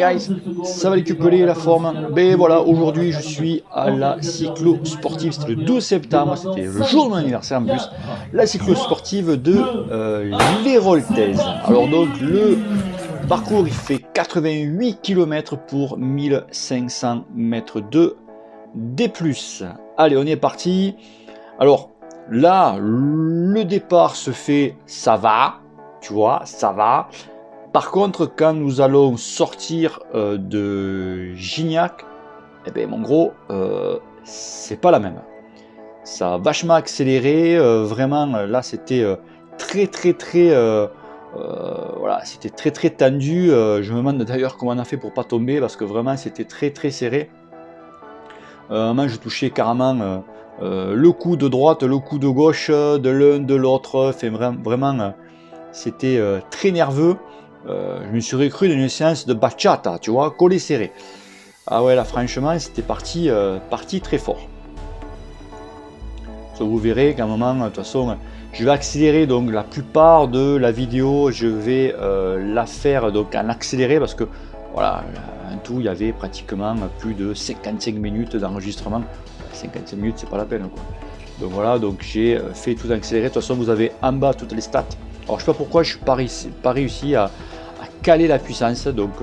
guys, ça va récupérer la forme. Ben voilà, aujourd'hui je suis à la cyclo-sportive, c'était le 12 septembre, c'était le jour de mon anniversaire en plus, la cyclo-sportive de l'Héraultaise. Alors donc le parcours il fait 88 km pour 1500 mètres de D+. Allez, on est parti. Alors là, le départ se fait, ça va, tu vois, ça va. Par contre, quand nous allons sortir de Gignac, eh ben, mon gros, c'est pas la même. Ça a vachement accéléré, vraiment, là c'était voilà, c'était très tendu. Je me demande d'ailleurs comment on a fait pour pas tomber, parce que vraiment c'était très serré. Moi, je touchais carrément le coup de droite, le coup de gauche, de l'un, de l'autre. Enfin, vraiment, c'était très nerveux. Je me suis recru dans une séance de bachata, tu vois, collé serré. Ah ouais, là, franchement, c'était parti très fort. Ça, vous verrez qu'à un moment, de toute façon, je vais accélérer. Donc, la plupart de la vidéo, je vais la faire donc en accéléré, parce que voilà, en tout, il y avait pratiquement plus de 55 minutes d'enregistrement. 55 minutes, c'est pas la peine, quoi. Donc voilà, donc j'ai fait tout accéléré. De toute façon, vous avez en bas toutes les stats. Alors, je sais pas pourquoi je suis pas réussi à caler la puissance. Donc,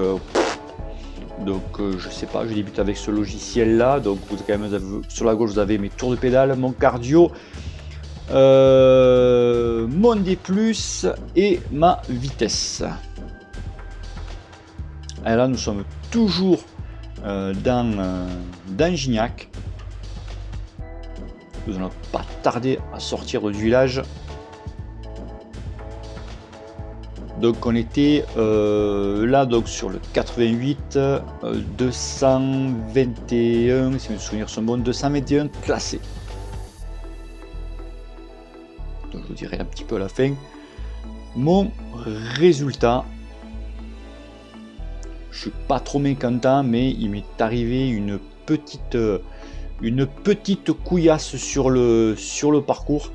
je sais pas, je débute avec ce logiciel là. Donc, vous quand même, sur la gauche, vous avez mes tours de pédale, mon cardio, mon D+, et ma vitesse. Et là, nous sommes toujours dans Gignac. Nous n'allons pas tarder à sortir du village. Donc on était là donc sur le 88, 221, si mes souvenirs sont bons, 221 classés. Donc je vous dirai un petit peu à la fin mon résultat. Je suis pas trop mécontent, mais il m'est arrivé une petite couillasse sur le parcours.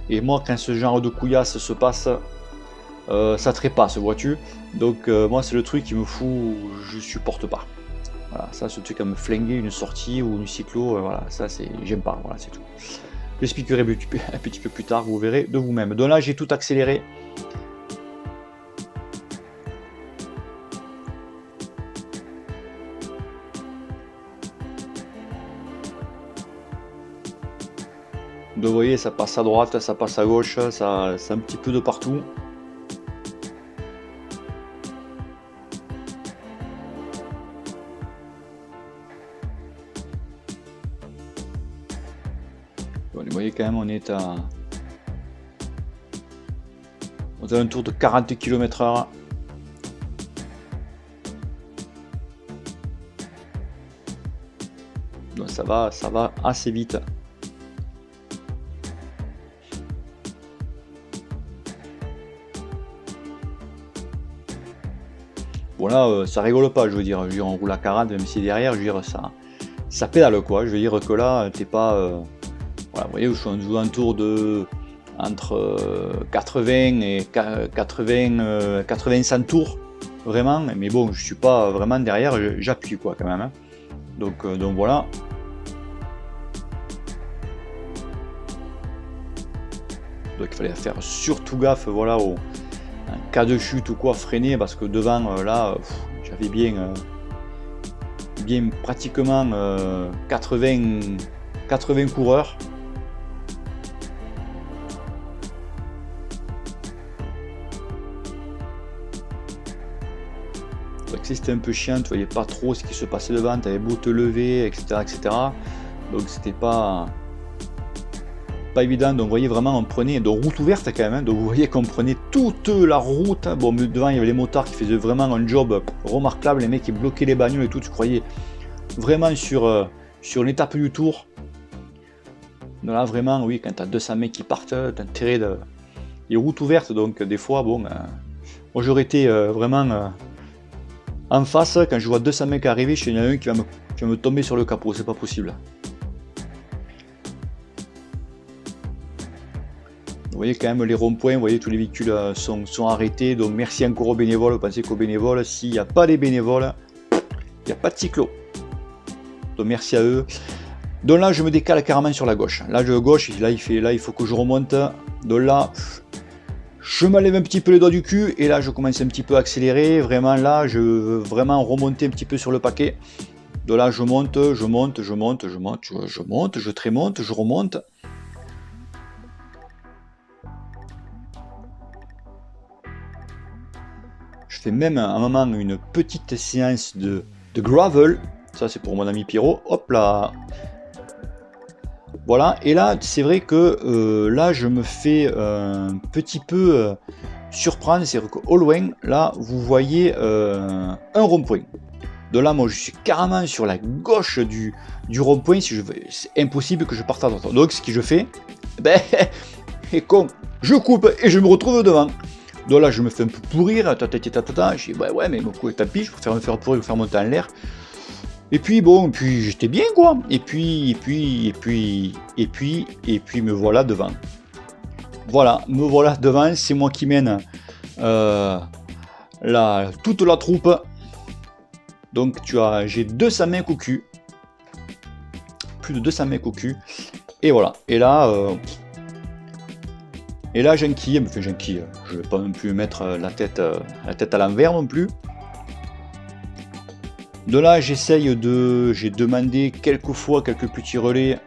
Et moi, quand ce genre de couillasse se passe, ça trépasse, vois-tu. Donc moi, c'est le truc qui me fout, je supporte pas. Voilà, ça, ce truc à me flinguer une sortie ou une cyclo, voilà, ça c'est, j'aime pas, voilà, c'est tout. Je l'expliquerai un petit peu plus tard, vous verrez de vous-même. Donc là, j'ai tout accéléré. Donc vous voyez, ça passe à droite, ça passe à gauche, ça, c'est un petit peu de partout. Bon, vous voyez quand même, on est à un tour de 40 km/h. Donc ça va assez vite. Bon là, ça rigole pas, je veux dire, on roule à 40, même si derrière, je veux dire, ça pédale, quoi. Je veux dire que là, t'es pas... voilà, vous voyez, je suis en tour de... entre 80 et 85 tours, vraiment. Mais bon, je suis pas vraiment derrière, j'appuie, quoi, quand même. Hein. Donc voilà. Donc il fallait faire surtout gaffe, voilà, en cas de chute ou quoi, freiner, parce que devant, là, j'avais bien pratiquement 80 coureurs. Donc c'était un peu chiant, tu voyais pas trop ce qui se passait devant, tu avais beau te lever, etc. Donc c'était pas évident. Donc vous voyez vraiment, on prenait de route ouverte quand même, hein. Donc vous voyez qu'on prenait toute la route. Bon, devant il y avait les motards qui faisaient vraiment un job remarquable, les mecs qui bloquaient les bagnoles et tout, tu croyais vraiment sur l'étape du tour. Donc là vraiment, oui, quand tu as 200 mecs qui partent, tu as intérêt de... les routes ouvertes, donc des fois, bon, moi j'aurais été vraiment en face, quand je vois 200 mecs arriver, il y en a un qui va me tomber sur le capot, c'est pas possible. Vous voyez quand même les ronds-points, vous voyez tous les véhicules sont arrêtés, donc merci encore aux bénévoles. Vous pensez qu'aux bénévoles, s'il n'y a pas les bénévoles, n'y a pas de cyclo. Donc merci à eux. Donc là, je me décale carrément sur la gauche. Là, de gauche, là, il faut que je remonte. Donc là, je m'enlève un petit peu les doigts du cul. Et là, je commence un petit peu à accélérer. Vraiment, là, je veux vraiment remonter un petit peu sur le paquet. Donc là, je monte, je monte, je monte, je monte, je monte, je trémonte, je remonte. Je fais même à un moment une petite séance de gravel. Ça, c'est pour mon ami Pierrot. Hop là. Voilà. Et là, c'est vrai que là, je me fais un petit peu surprendre. C'est-à-dire qu'au loin, là, vous voyez un rond-point. De là, moi, je suis carrément sur la gauche du rond-point. Si c'est impossible que je parte à droite. Donc, ce que je fais, ben, et con, je coupe et je me retrouve devant. Donc là, je me fais un peu pourrir, je dis, ouais, mais mon coup est tapis, je préfère me faire pourrir, me faire monter en l'air. Et puis bon, puis j'étais bien quoi. Et puis me voilà devant. Voilà, me voilà devant, c'est moi qui mène toute la troupe. Donc j'ai 200 mecs au cul. Plus de 200 mecs au cul. Et voilà. Et là, j'enquille, je vais pas non plus mettre la tête à l'envers non plus. De là, j'ai demandé quelques fois quelques petits relais.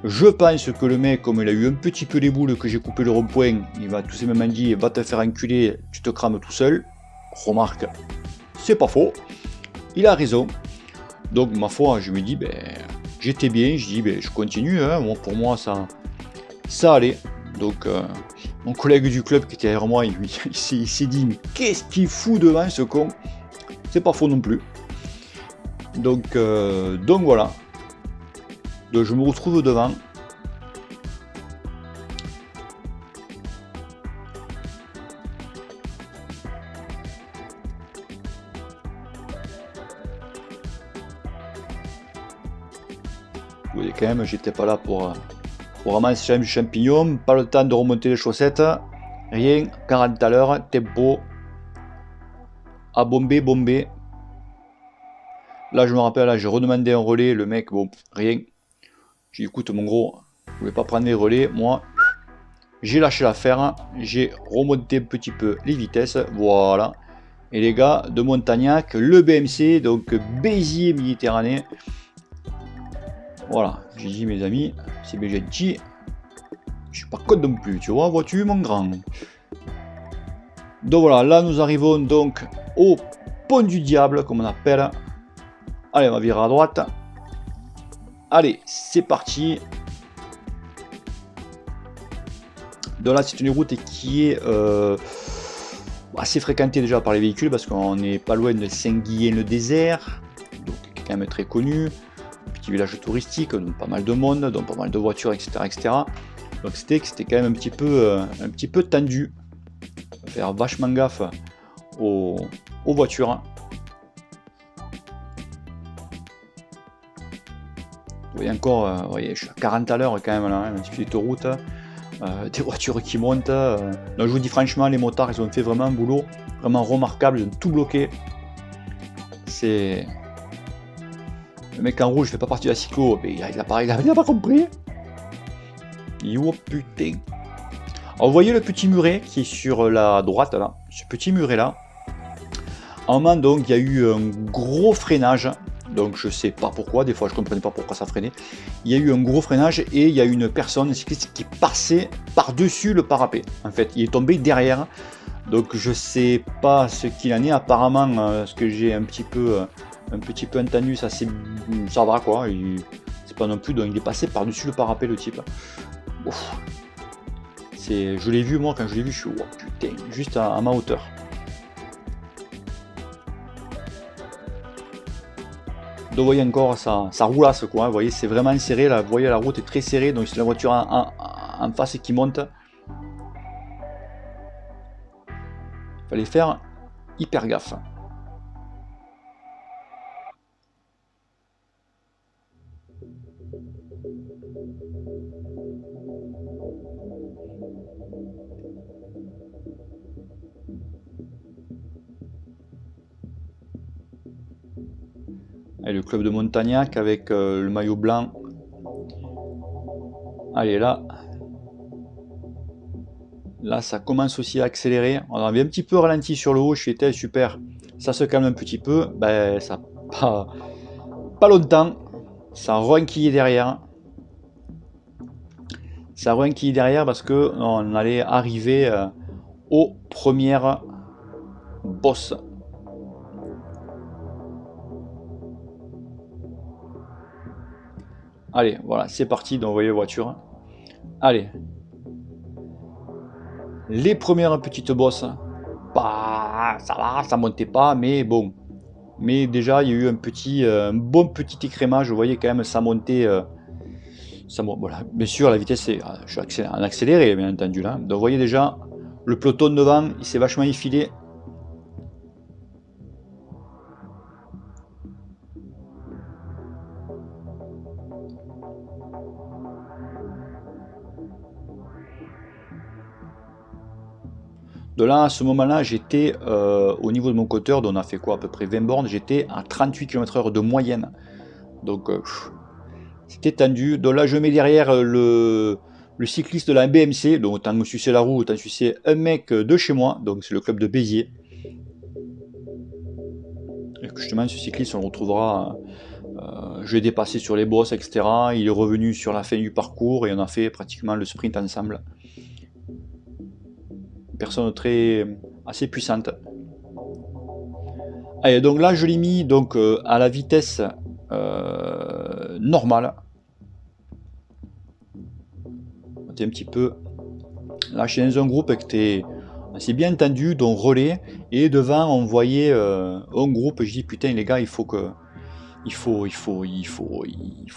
Je pense que le mec, comme il a eu un petit peu les boules que j'ai coupé le rond-point, il va tout simplement dire, va te faire enculer, tu te crames tout seul. Remarque, c'est pas faux. Il a raison. Donc ma foi, je me dis, j'étais bien, je dis, je continue. Hein. Bon, pour moi, ça allait. Donc mon collègue du club qui était derrière moi, il s'est dit, mais qu'est-ce qu'il fout devant ce con? C'est pas faux non plus. Donc voilà. Donc je me retrouve devant. Vous voyez quand même, j'étais pas là pour ramasser du champignon, pas le temps de remonter les chaussettes, rien, 40 à l'heure, tempo, à bomber. Là je me rappelle, là j'ai redemandé un relais, le mec, bon, rien. J'ai dit écoute mon gros, vous voulez pas prendre les relais, moi j'ai lâché l'affaire, j'ai remonté un petit peu les vitesses, voilà. Et les gars de Montagnac, le BMC, donc Béziers Méditerranée. Voilà, j'ai dit mes amis, c'est bien gentil, je suis pas con non plus, tu vois, vois-tu mon grand. Donc voilà, là nous arrivons donc au pont du diable, comme on appelle. Allez, on va virer à droite. Allez, c'est parti. Donc là, c'est une route qui est assez fréquentée déjà par les véhicules parce qu'on n'est pas loin de Saint-Guilhem-le-Désert, donc qui est quand même très connu. Petit village touristique, donc pas mal de monde, donc pas mal de voitures, etc. Donc c'était quand même un petit peu tendu. On va faire vachement gaffe aux voitures. Vous voyez encore, voyez, je suis à 40 à l'heure quand même là, hein, une petite route, des voitures qui montent. Donc je vous dis franchement, les motards ils ont fait vraiment un boulot vraiment remarquable, ils ont tout bloqué. C'est le mec en rouge fait pas partie de la cyclo, mais il a pas compris. Oh putain. Alors vous voyez le petit muret qui est sur la droite là, ce petit muret là. À un moment donc il y a eu un gros freinage. Donc je sais pas pourquoi, des fois je comprenais pas pourquoi ça freinait. Il y a eu un gros freinage et il y a une personne qui passait par-dessus le parapet. En fait, il est tombé derrière. Donc je sais pas ce qu'il en est. Apparemment, ce que j'ai un petit peu entendu, ça va quoi. C'est pas non plus. Donc il est passé par-dessus le parapet le type. Ouf. Je l'ai vu moi quand je l'ai vu, je suis oh, putain, juste à ma hauteur. Donc vous voyez encore, ça roulasse quoi, vous voyez c'est vraiment serré, là, vous voyez la route est très serrée, donc c'est la voiture en face qui monte. Fallait faire hyper gaffe. Allez, le club de Montagnac avec le maillot blanc. Allez, là, ça commence aussi à accélérer. On avait un petit peu ralenti sur le haut. Je suis été super. Ça se calme un petit peu. Ben, ça pas longtemps. Ça a re-enquillé derrière. Ça a re-enquillé derrière parce que on allait arriver aux premières bosses. Allez, voilà, c'est parti. Donc, vous voyez la voiture. Allez. Les premières petites bosses. Bah, ça va, ça montait pas, mais bon. Mais déjà, il y a eu un bon petit écrémage. Vous voyez quand même, ça montait. Voilà. Bien sûr, la vitesse, je suis en accéléré, bien entendu. Là. Donc, vous voyez déjà, le peloton devant, il s'est vachement effilé. De là, à ce moment-là, j'étais au niveau de mon cutter, dont on a fait quoi, à peu près 20 bornes, j'étais à 38 km/h de moyenne. Donc, c'était tendu. Donc là, je mets derrière le cycliste de la BMC. Donc, autant me sucer la roue, autant sucer un mec de chez moi. Donc, c'est le club de Béziers. Et que justement, ce cycliste, on le retrouvera. Je l'ai dépassé sur les bosses, etc. Il est revenu sur la fin du parcours et on a fait pratiquement le sprint ensemble. Personne assez puissante. Allez, donc là, je l'ai mis donc, à la vitesse normale. Un petit peu. Là, je suis dans un groupe qui c'est bien entendu, donc relais. Et devant, on voyait un groupe. Je dis putain, les gars, il faut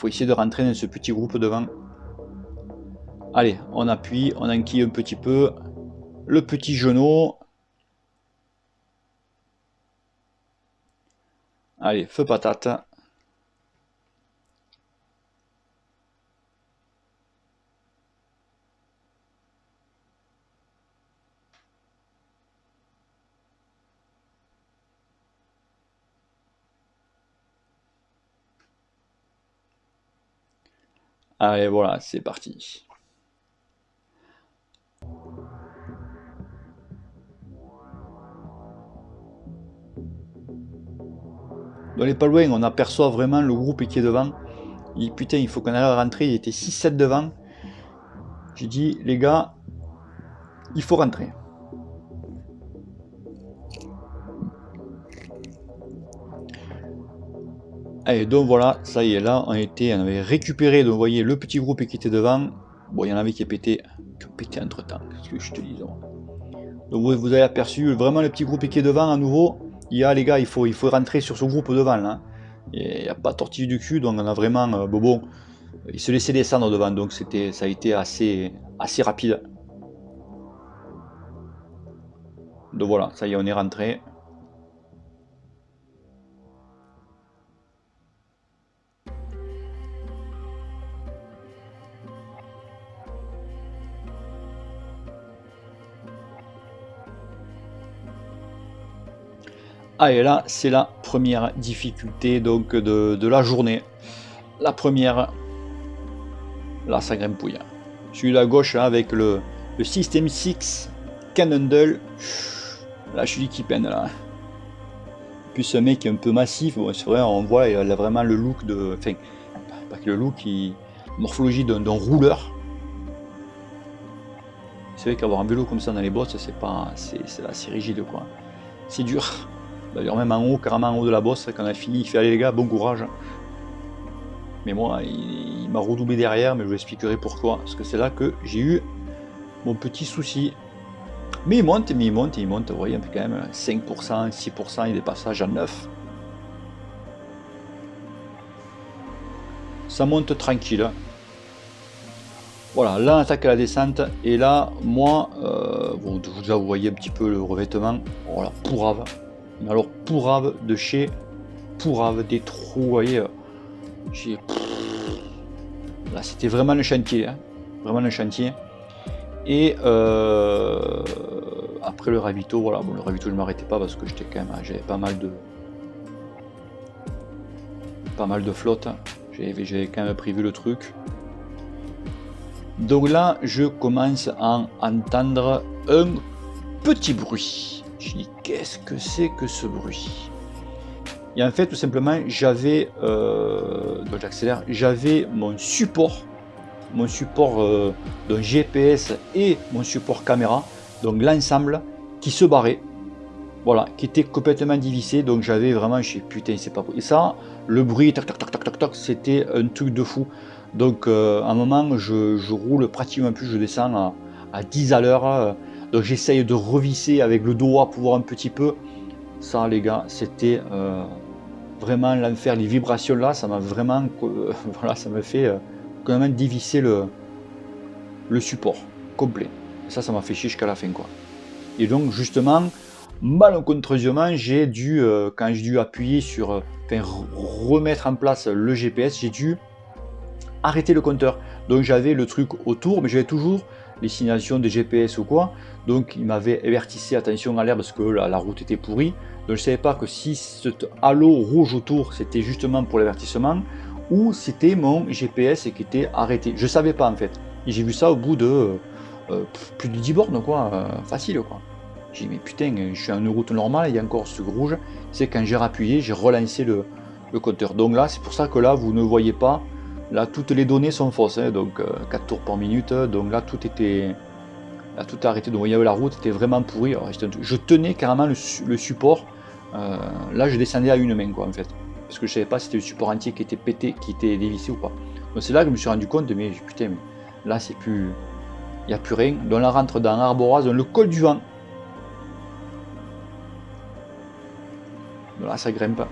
essayer de rentrer dans ce petit groupe devant. Allez, on appuie, on enquille un petit peu. Le petit genou. Allez, feu patate. Allez, voilà, c'est parti. On n'est pas loin, on aperçoit vraiment le groupe qui est devant. Il dit putain, il faut qu'on aille rentrer. Il était 6-7 devant. J'ai dit, les gars, il faut rentrer. Allez, donc voilà, ça y est, là, on avait récupéré, donc vous voyez, le petit groupe qui était devant. Bon, il y en avait qui ont pété entre temps, qu'est-ce que je te dis. Donc vous avez aperçu vraiment le petit groupe qui est devant à nouveau. Il y a les gars, il faut rentrer sur ce groupe devant là. Il n'y a pas tortille du cul, donc on a vraiment bon. Il se laissait descendre devant, donc ça a été assez rapide. Donc voilà, ça y est, on est rentré. Ah, et là, c'est la première difficulté donc de la journée. La première, là, ça grimpouille. Celui à gauche là, avec le System 6 Cannondale. Là, je suis dit qu'il peine là. Plus ce mec est un peu massif, bon, c'est vrai, on voit, il a vraiment le look de. Enfin, pas que le look, morphologie d'un rouleur. C'est vrai qu'avoir un vélo comme ça dans les bosses, c'est assez rigide quoi. C'est dur. D'ailleurs, même en haut, carrément en haut de la bosse, quand on a fini, il fait allez les gars, bon courage. Mais moi, il m'a redoublé derrière, mais je vous expliquerai pourquoi. Parce que c'est là que j'ai eu mon petit souci. Mais il monte, vous voyez, quand même 5%, 6%, il est passage à 9. Ça monte tranquille. Voilà, là on attaque à la descente, et là, moi, bon, déjà vous voyez un petit peu le revêtement. Voilà, pourrave. Mais alors, pourrave de chez pourrave, des trous, vous voyez. Là, c'était vraiment le chantier, hein, vraiment le chantier. Et après le ravito, voilà, bon, le ravito je ne m'arrêtais pas parce que j'étais quand même, j'avais pas mal de. pas mal de flotte. J'avais quand même prévu le truc. Donc là, je commence à entendre un petit bruit. Je dis, qu'est-ce que c'est que ce bruit? Et en fait, tout simplement, j'avais, donc j'accélère, j'avais mon support de GPS et mon support caméra, donc l'ensemble qui se barrait, voilà, qui était complètement divisé. Donc j'avais vraiment, je sais putain, c'est pas possible. Et ça, le bruit, tac tac tac tac tac tac, c'était un truc de fou. Donc à un moment, je roule pratiquement plus, je descends à 10 à l'heure. Donc j'essaye de revisser avec le doigt pour voir un petit peu. Ça, les gars, c'était vraiment l'enfer. Les vibrations là, ça m'a vraiment, voilà, ça me fait quand même dévisser le support complet. Ça m'a fait chier jusqu'à la fin, quoi. Et donc justement, malencontreusement, j'ai dû, quand j'ai dû appuyer sur, remettre en place le GPS, j'ai dû arrêter le compteur. Donc j'avais le truc autour, mais j'avais toujours les signations de GPS ou quoi. Donc il m'avait avertissé, attention à l'air, parce que la route était pourrie. Donc je ne savais pas que si ce halo rouge autour, c'était justement pour l'avertissement, ou c'était mon GPS qui était arrêté. Je ne savais pas en fait. Et j'ai vu ça au bout de plus de 10 bornes, quoi, facile, quoi. J'ai dit, mais putain, je suis en une route normale, il y a encore ce rouge. C'est quand j'ai rappuyé, j'ai relancé le compteur. Donc là, c'est pour ça que là, vous ne voyez pas. Là, toutes les données sont fausses, hein, donc 4 tours par minute. Donc là, tout était arrêté. Donc il y avait la route, était vraiment pourrie. Alors, je tenais carrément le support. Là, je descendais à une main, quoi, en fait. Parce que je ne savais pas si c'était le support entier qui était pété, qui était dévissé ou pas. Donc c'est là que je me suis rendu compte, mais putain, mais là, c'est plus. Il n'y a plus rien. Donc là, on rentre dans Arboraz, dans le col du vent. Donc là, ça grimpe.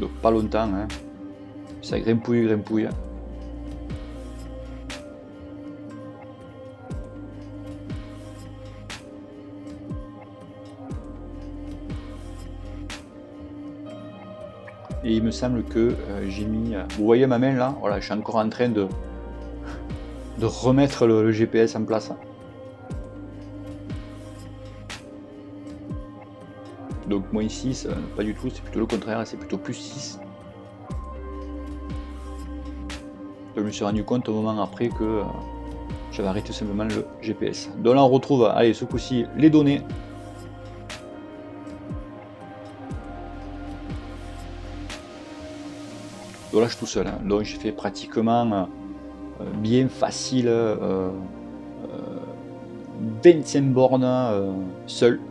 Donc pas longtemps, hein. Ça grimpouille. Et il me semble que j'ai mis... vous voyez ma main là? Voilà, je suis encore en train de remettre le GPS en place. Donc moins 6, pas du tout, c'est plutôt le contraire, c'est plutôt plus 6. Je me suis rendu compte au moment après que j'avais arrêté simplement le GPS. Donc là on retrouve, allez, ce coup-ci, les données. Donc là je suis tout seul, hein. Donc j'ai fait pratiquement bien facile 25 bornes seul.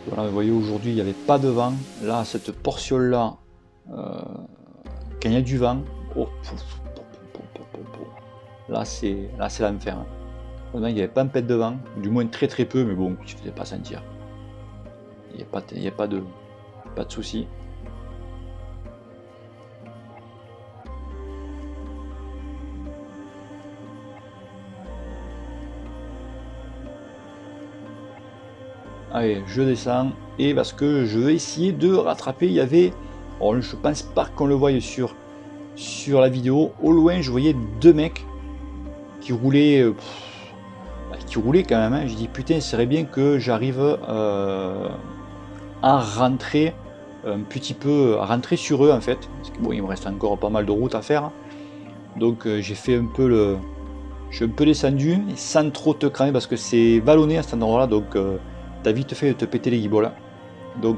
Voilà, vous voyez, aujourd'hui il n'y avait pas de vent. Là, cette portion-là, quand il y a du vent, là c'est l'enfer. Il n'y avait pas un pet de vent, du moins très très peu, mais bon, je ne faisais pas sentir. Il n'y a pas de souci. Allez, je descends, et parce que je vais essayer de rattraper, il y avait, oh, je pense pas qu'on le voie sur la vidéo, au loin je voyais deux mecs qui roulaient, quand même, hein. Je dis putain, ce serait bien que j'arrive à rentrer un petit peu, à rentrer sur eux en fait, parce que bon, il me reste encore pas mal de route à faire, donc j'ai fait un peu je suis un peu descendu, sans trop te cramer, parce que c'est vallonné à cet endroit là, donc t'as vite fait de te péter les guiboles. Donc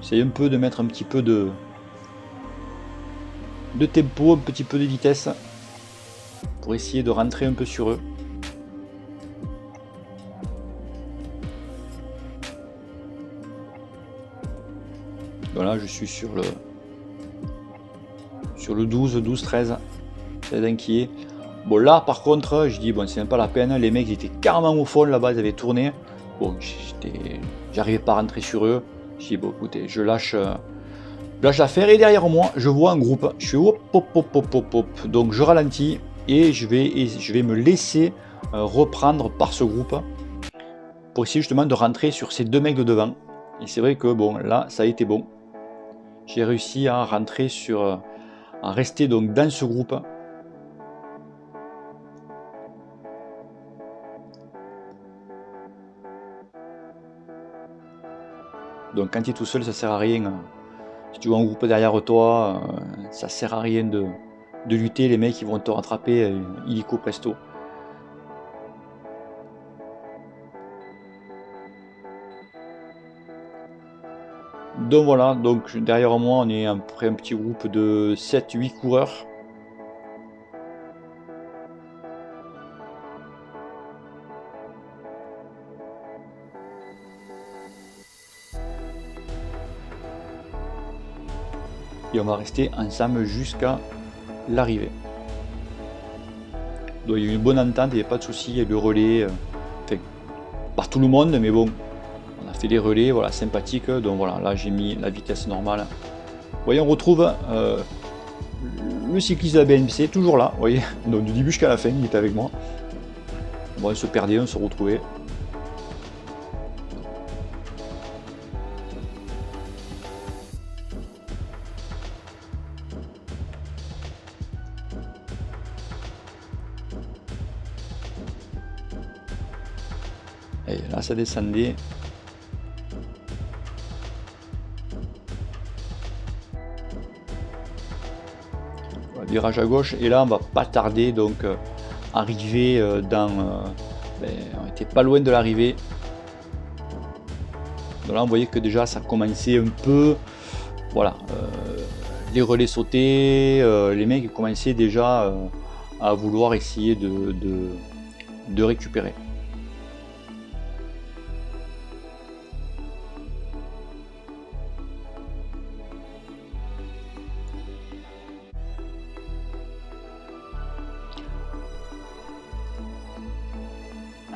c'est un peu de mettre un petit peu de tempo, un petit peu de vitesse pour essayer de rentrer un peu sur eux. Voilà, je suis sur le 12, 13, c'est inquiet. Bon là par contre, je dis bon, c'est même pas la peine, les mecs ils étaient carrément au fond là-bas, ils avaient tourné. Bon, j'arrivais pas à rentrer sur eux. Je dis bon, écoutez, je lâche l'affaire, et derrière moi, je vois un groupe. Je suis hop. Donc je ralentis, et je vais me laisser reprendre par ce groupe pour essayer justement de rentrer sur ces 2 mecs de devant. Et c'est vrai que bon, là ça a été bon. J'ai réussi à rentrer à rester donc dans ce groupe. Donc quand tu es tout seul, ça sert à rien. Si tu vois un groupe derrière toi, ça sert à rien de lutter. Les mecs ils vont te rattraper illico presto. Donc voilà, donc derrière moi on est à peu près un petit groupe de 7-8 coureurs. Et on va rester ensemble jusqu'à l'arrivée. Donc il y a eu une bonne entente, il n'y a pas de souci, il y a eu le relais, enfin, par tout le monde, mais bon, on a fait les relais, voilà, sympathique. Donc voilà, là j'ai mis la vitesse normale. Vous voyez, on retrouve le cycliste de la BMC, toujours là, vous voyez, donc du début jusqu'à la fin, il était avec moi. Bon, on se perdait, on se retrouvait. Et là ça descendait. Voilà, virage à gauche, et là on va pas tarder donc arriver on était pas loin de l'arrivée. Donc là on voyait que déjà ça commençait un peu, voilà, les relais sautés, les mecs commençaient déjà à vouloir essayer de récupérer.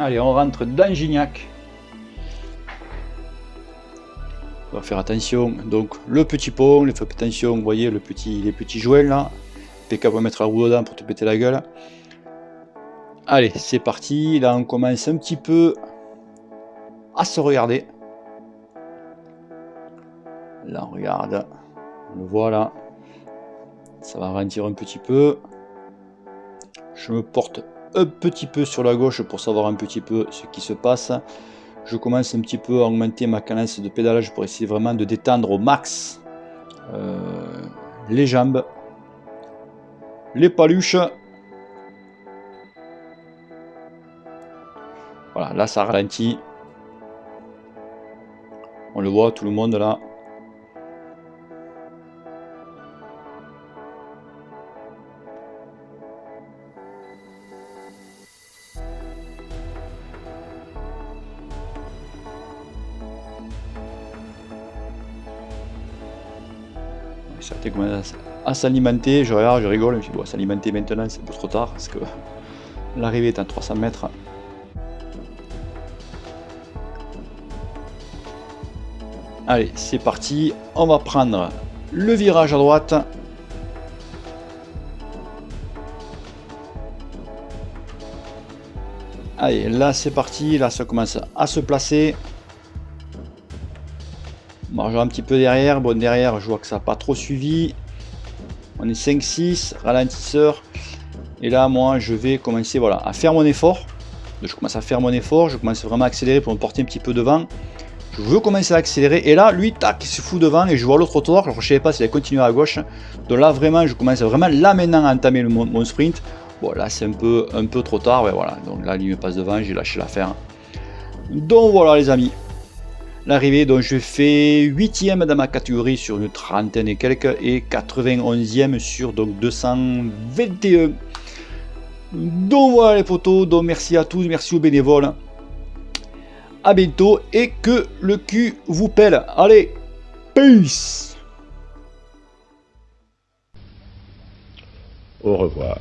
Allez, on rentre dans Gignac. On va faire attention. Donc le petit pont, les faites attention, vous voyez les petits jouets là. PK va mettre la roue dedans pour te péter la gueule. Allez, c'est parti. Là on commence un petit peu à se regarder. Là on regarde. On le voit là. Ça va ralentir un petit peu. Je me porte un petit peu sur la gauche pour savoir un petit peu ce qui se passe. Je commence un petit peu à augmenter ma cadence de pédalage pour essayer vraiment de détendre au max les jambes, les paluches. Voilà, là ça ralentit. On le voit, tout le monde là. Certains commencent à s'alimenter, je regarde, je rigole, je me dis bon, s'alimenter maintenant c'est un peu trop tard parce que l'arrivée est à 300 mètres. Allez, c'est parti, on va prendre le virage à droite. Allez, là c'est parti, là ça commence à se placer. Marge un petit peu derrière, bon derrière je vois que ça n'a pas trop suivi. On est 5-6, ralentisseur. Et là moi je vais commencer voilà, à faire mon effort. Je commence à faire mon effort, je commence vraiment à accélérer pour me porter un petit peu devant. Je veux commencer à accélérer et là lui tac il se fout devant et je vois l'autre trottoir. Alors je ne savais pas s'il allait continuer à gauche. Donc là vraiment je commence vraiment là maintenant à entamer mon sprint. Bon là c'est un peu trop tard, ouais, voilà. Donc là lui me passe devant, j'ai lâché l'affaire. Donc voilà les amis. L'arrivée, donc je fais 8e dans ma catégorie sur une trentaine et quelques et 91e sur donc 221. Donc voilà les potos, donc merci à tous, merci aux bénévoles. À bientôt et que le cul vous pèle. Allez, peace. Au revoir.